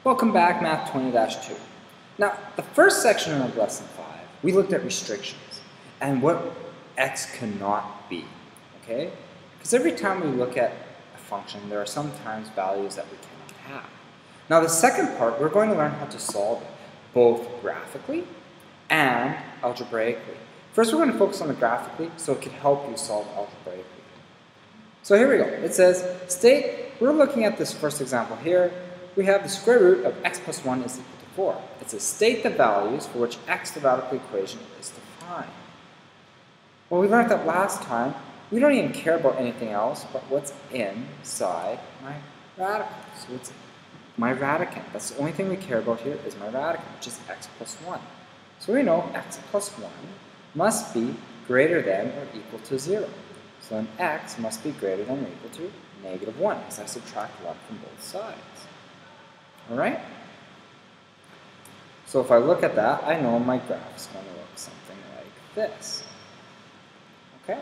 Welcome back, Math 20-2. Now, the first section of Lesson 5, we looked at restrictions and what x cannot be, okay? Because every time we look at a function, there are sometimes values that we cannot have. Now, the second part, we're going to learn how to solve it, both graphically and algebraically. First, we're going to focus on the graphically, so it can help you solve algebraically. So here we go. It says, we're looking at this first example here. We have the square root of x plus 1 is equal to 4. It says, state the values for which x, the radical equation, is defined. Well, we learned that last time. We don't even care about anything else but what's inside my radical. So it's my radicand. That's the only thing we care about here is my radicand, which is x plus 1. So we know x plus 1 must be greater than or equal to 0. So then x must be greater than or equal to negative 1, as I subtract 1 from both sides. Alright? So if I look at that, I know my graph is going to look something like this. Okay?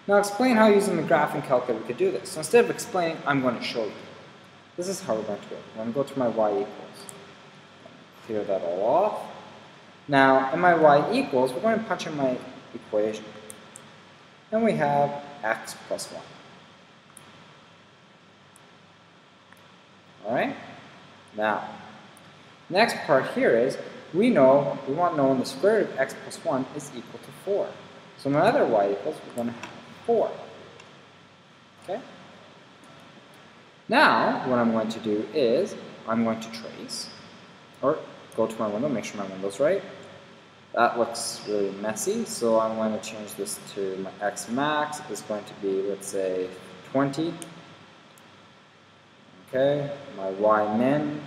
Now explain how using the graphing calculator we could do this. So instead of explaining, I'm going to show you. This is how we're going to do it. We're going to go to my y equals. Clear that all off. Now, in my y equals, we're going to punch in my equation. And we have x plus 1. Alright? Now, next part here is, we want to know when the square root of x plus 1 is equal to 4. So in my other y equals, we're going to have 4. Okay? Now, what I'm going to do is, I'm going to trace, or go to my window, make sure my window's right. That looks really messy, so I'm going to change this to my x max is going to be, let's say, 20. Okay, my y min,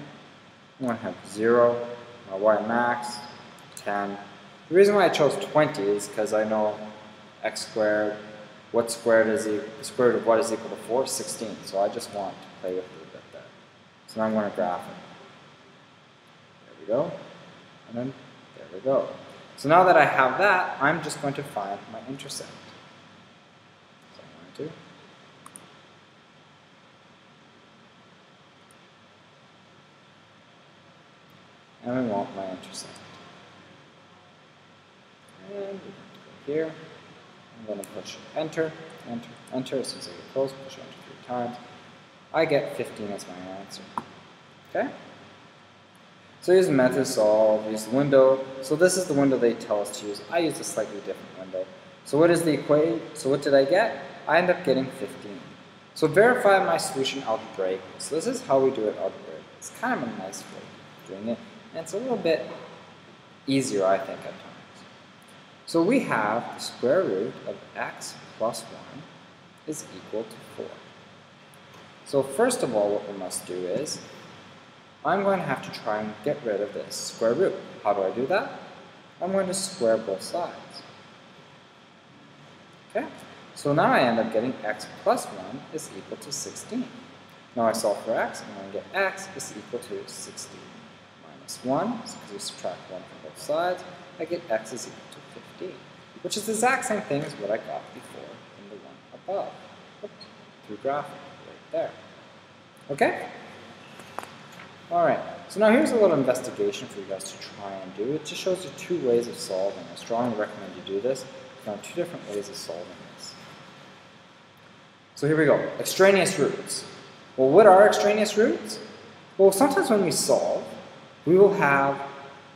I'm going to have 0. My y max, 10. The reason why I chose 20 is because I know x squared, what squared is the square root of what is equal to 4? 16. So I just want to play with it a bit there. So now I'm going to graph it. There we go. And then there we go. So now that I have that, I'm just going to find my intercept. So I'm going to. And we want my intercept. And we're going to go here. I'm going to push enter, enter, enter. As soon as I get close, push enter 3 times. I get 15 as my answer. Okay? So use the method solve, use the window. So this is the window they tell us to use. I use a slightly different window. So what is the equation? So what did I get? I end up getting 15. So verify my solution algebraically. So this is how we do it algebraically. It's kind of a nice way of doing it. And it's a little bit easier, I think, at times. So we have the square root of x plus 1 is equal to 4. So first of all, what we must do is, I'm going to have to try and get rid of this square root. How do I do that? I'm going to square both sides. Okay? So now I end up getting x plus 1 is equal to 16. Now I solve for x, I'm going to get x is equal to 16. Minus 1, so because we subtract 1 from both sides, I get x is equal to 15, which is the exact same thing as what I got before in the one above. Oops, through graphing, right there. Okay? Alright, so now here's a little investigation for you guys to try and do. It just shows you 2 ways of solving. I strongly recommend you do this. I found 2 different ways of solving this. So here we go. Extraneous roots. Well, what are extraneous roots? Well, sometimes when we solve, we will have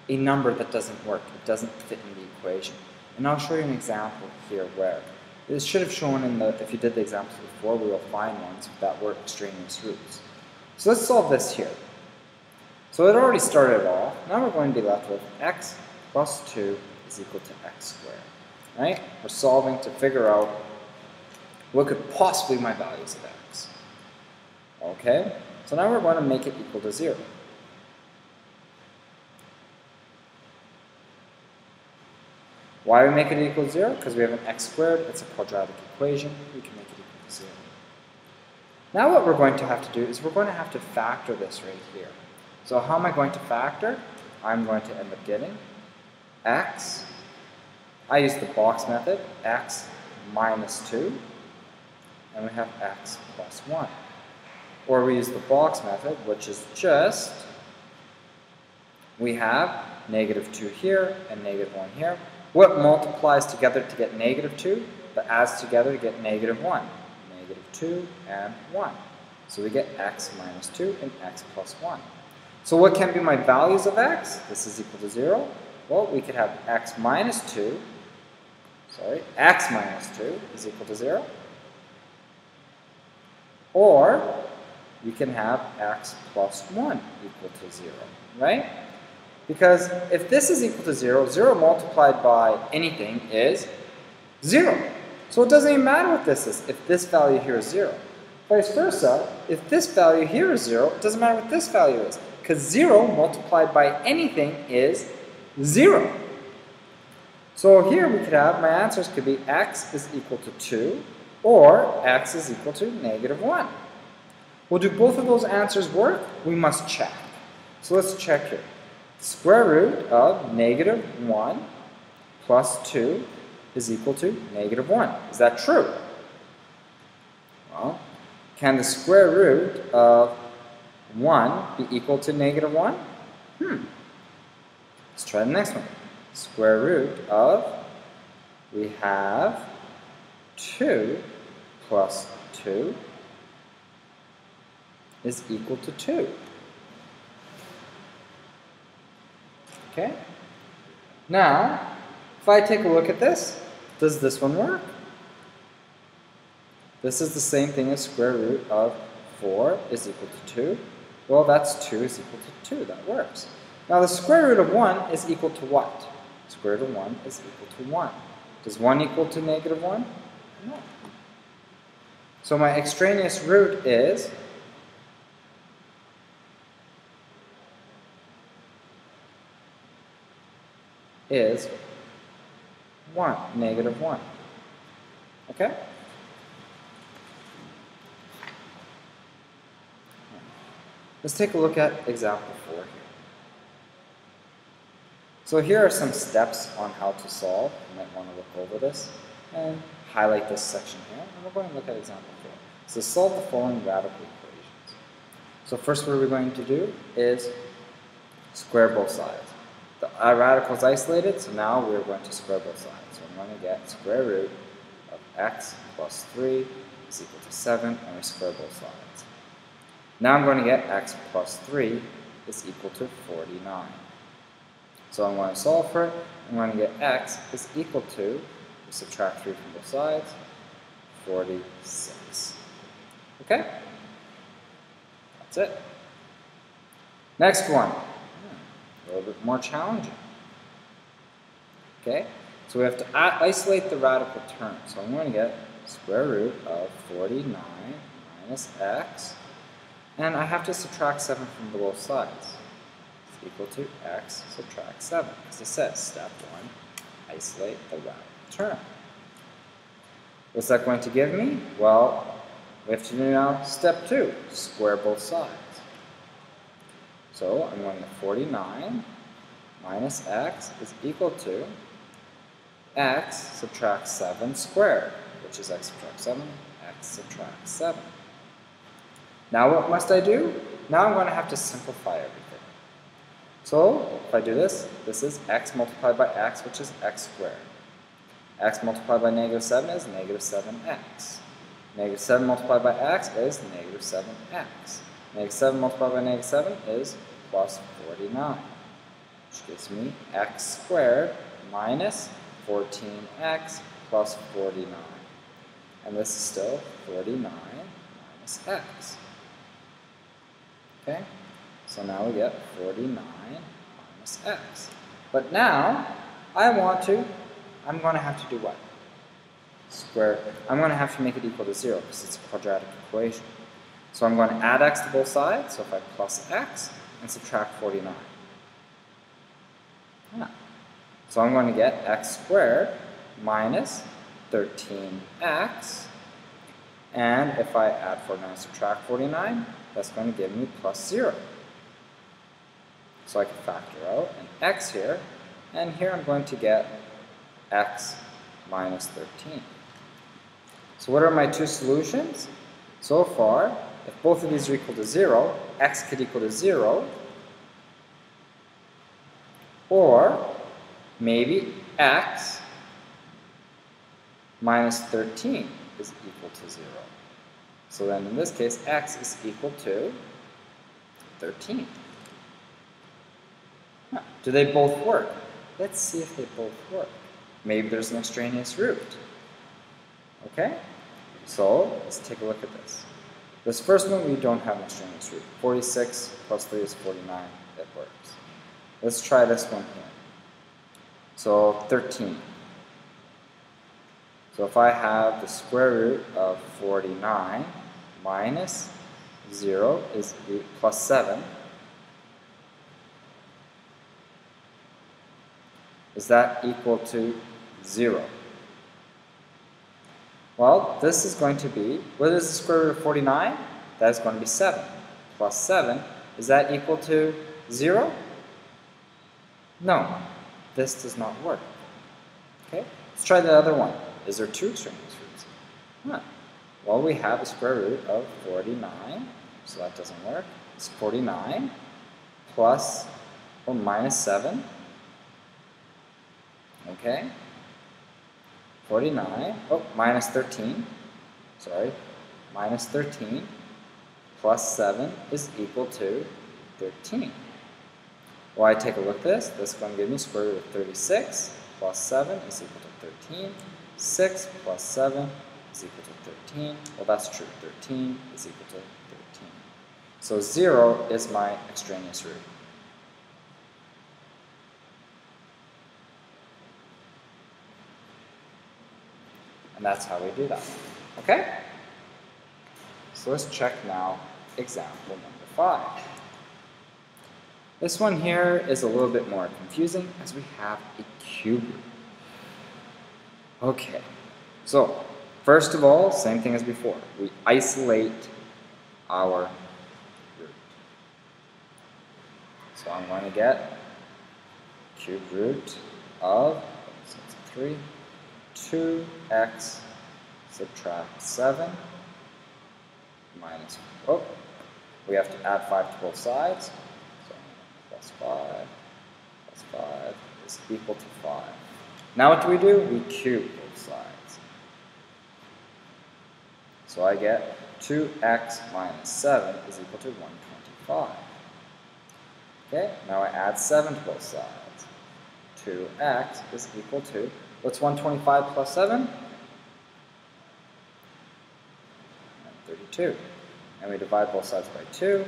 a number that doesn't work. It doesn't fit in the equation. And I'll show you an example here where. This should have shown in the, if you did the examples before, we will find ones that were extraneous roots. So let's solve this here. So it already started off. Now we're going to be left with x plus 2 is equal to x squared. Right? We're solving to figure out what could possibly be my values of x. Okay? So now we're going to make it equal to 0. Why do we make it equal to 0? Because we have an x squared. It's a quadratic equation. We can make it equal to 0. Now what we're going to have to do is we're going to have to factor this right here. So how am I going to factor? I'm going to end up getting x. I use the box method, x minus 2. And we have x plus 1. Or we use the box method, which is just We have negative 2 here and negative 1 here. What multiplies together to get negative 2, but adds together to get negative 1? Negative 2 and 1. So we get x minus 2 and x plus 1. So what can be my values of x? This is equal to 0. Well, we could have x minus 2 is equal to 0. Or we can have x plus 1 equal to 0, right? Because if this is equal to 0, 0 multiplied by anything is 0. So it doesn't even matter what this is if this value here is 0. Vice versa, if this value here is 0, it doesn't matter what this value is, because 0 multiplied by anything is 0. So here we could have, my answers could be x is equal to 2, or x is equal to negative 1. Well, do both of those answers work? We must check. So let's check here. Square root of negative 1 plus 2 is equal to negative 1. Is that true? Well, can the square root of 1 be equal to negative 1? Let's try the next one. Square root of, we have 2 plus 2 is equal to 2. Okay? Now, if I take a look at this, does this one work? This is the same thing as square root of 4 is equal to 2. Well, that's 2 is equal to 2. That works. Now, the square root of 1 is equal to what? Square root of 1 is equal to 1. Does 1 equal to negative 1? No. So my extraneous root is negative 1. Okay? Let's take a look at example 4 here. So here are some steps on how to solve. You might want to look over this and highlight this section here. And we're going to look at example 4. So solve the following radical equations. So first what we're going to do is square both sides. The radical is isolated, so now we're going to square both sides. So I'm going to get square root of x plus 3 is equal to 7, and we square both sides. Now I'm going to get x plus 3 is equal to 49. So I'm going to solve for it. I'm going to get x is equal to, we subtract 3 from both sides, 46. Okay? That's it. Next one. A little bit more challenging. Okay? So we have to isolate the radical term. So I'm going to get square root of 49 minus x. And I have to subtract 7 from both sides. It's equal to x subtract 7. Because it says step 1, isolate the radical term. What's that going to give me? Well, we have to do now step 2, square both sides. So I'm going to 49 minus x is equal to x subtract 7 squared, which is x subtract 7, x subtract 7. Now what must I do? Now I'm going to have to simplify everything. So if I do this, this is x multiplied by x, which is x squared. X multiplied by negative 7 is negative 7x. Negative 7 multiplied by x is negative 7x. Negative 7 multiplied by negative 7 is plus 49, which gives me x squared minus 14x plus 49. And this is still 49 minus x. Okay? So now we get 49 minus x. But now, I'm going to have to do what? I'm going to have to make it equal to 0 because it's a quadratic equation. So I'm going to add x to both sides. So if I plus x and subtract 49. Yeah. So I'm going to get x squared minus 13x. And if I add 49 and subtract 49, that's going to give me plus 0. So I can factor out an x here. And here I'm going to get x minus 13. So what are my two solutions? So far, if both of these are equal to 0, x could equal to 0, Or maybe x minus 13 is equal to 0. So then in this case, x is equal to 13. Huh. Do they both work? Let's see if they both work. Maybe there's an extraneous root. Okay? So let's take a look at this. This first one, we don't have an extraneous root. 46 plus 3 is 49. It works. Let's try this one here. So 13. So if I have the square root of 49 minus 0 is plus 7, is that equal to 0? Well, this is going to be, what is the square root of 49? That is going to be 7. Plus 7, is that equal to 0? No, this does not work. Okay, let's try the other one. Is there two extraneous roots? Huh. Well, we have a square root of 49, so that doesn't work. It's 49 plus or minus 7. Okay. 49, minus 13. Sorry, minus 13 plus 7 is equal to 13. Well, I take a look at this. This is going to give me square root of 36 plus 7 is equal to 13. 6 plus 7 is equal to 13. Well, that's true. 13 is equal to 13. So 0 is my extraneous root. And that's how we do that. Okay? So let's check now example number 5. This one here is a little bit more confusing as we have a cube root. Okay, so first of all, same thing as before. We isolate our root. So I'm going to get cube root of, so it's 3, 2x subtract 7 minus, we have to add 5 to both sides. So plus 5 is equal to 5. Now what do? We cube both sides. So I get 2x minus 7 is equal to 125. Okay, now I add 7 to both sides. 2x is equal to, what's 125 plus 7? 32. And we divide both sides by 2.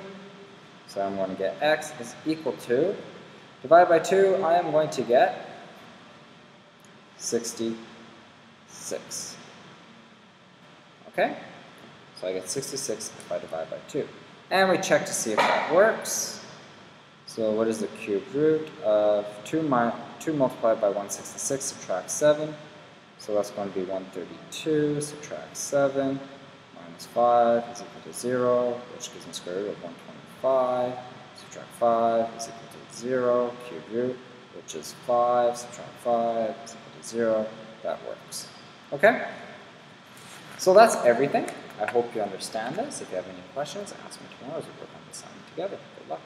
So I'm going to get x is equal to, divide by 2, I am going to get 66. Okay? So I get 66 if I divide by 2. And we check to see if that works. So what is the cube root of 2 multiplied by 166 subtract 7? So that's going to be 132 subtract 7 minus 5 is equal to 0, which gives me square root of 125. Subtract 5 is equal to 0. Cube root, which is 5, subtract 5 is equal to 0. That works. Okay? So that's everything. I hope you understand this. If you have any questions, ask me tomorrow as we work on the assignment together. Good luck.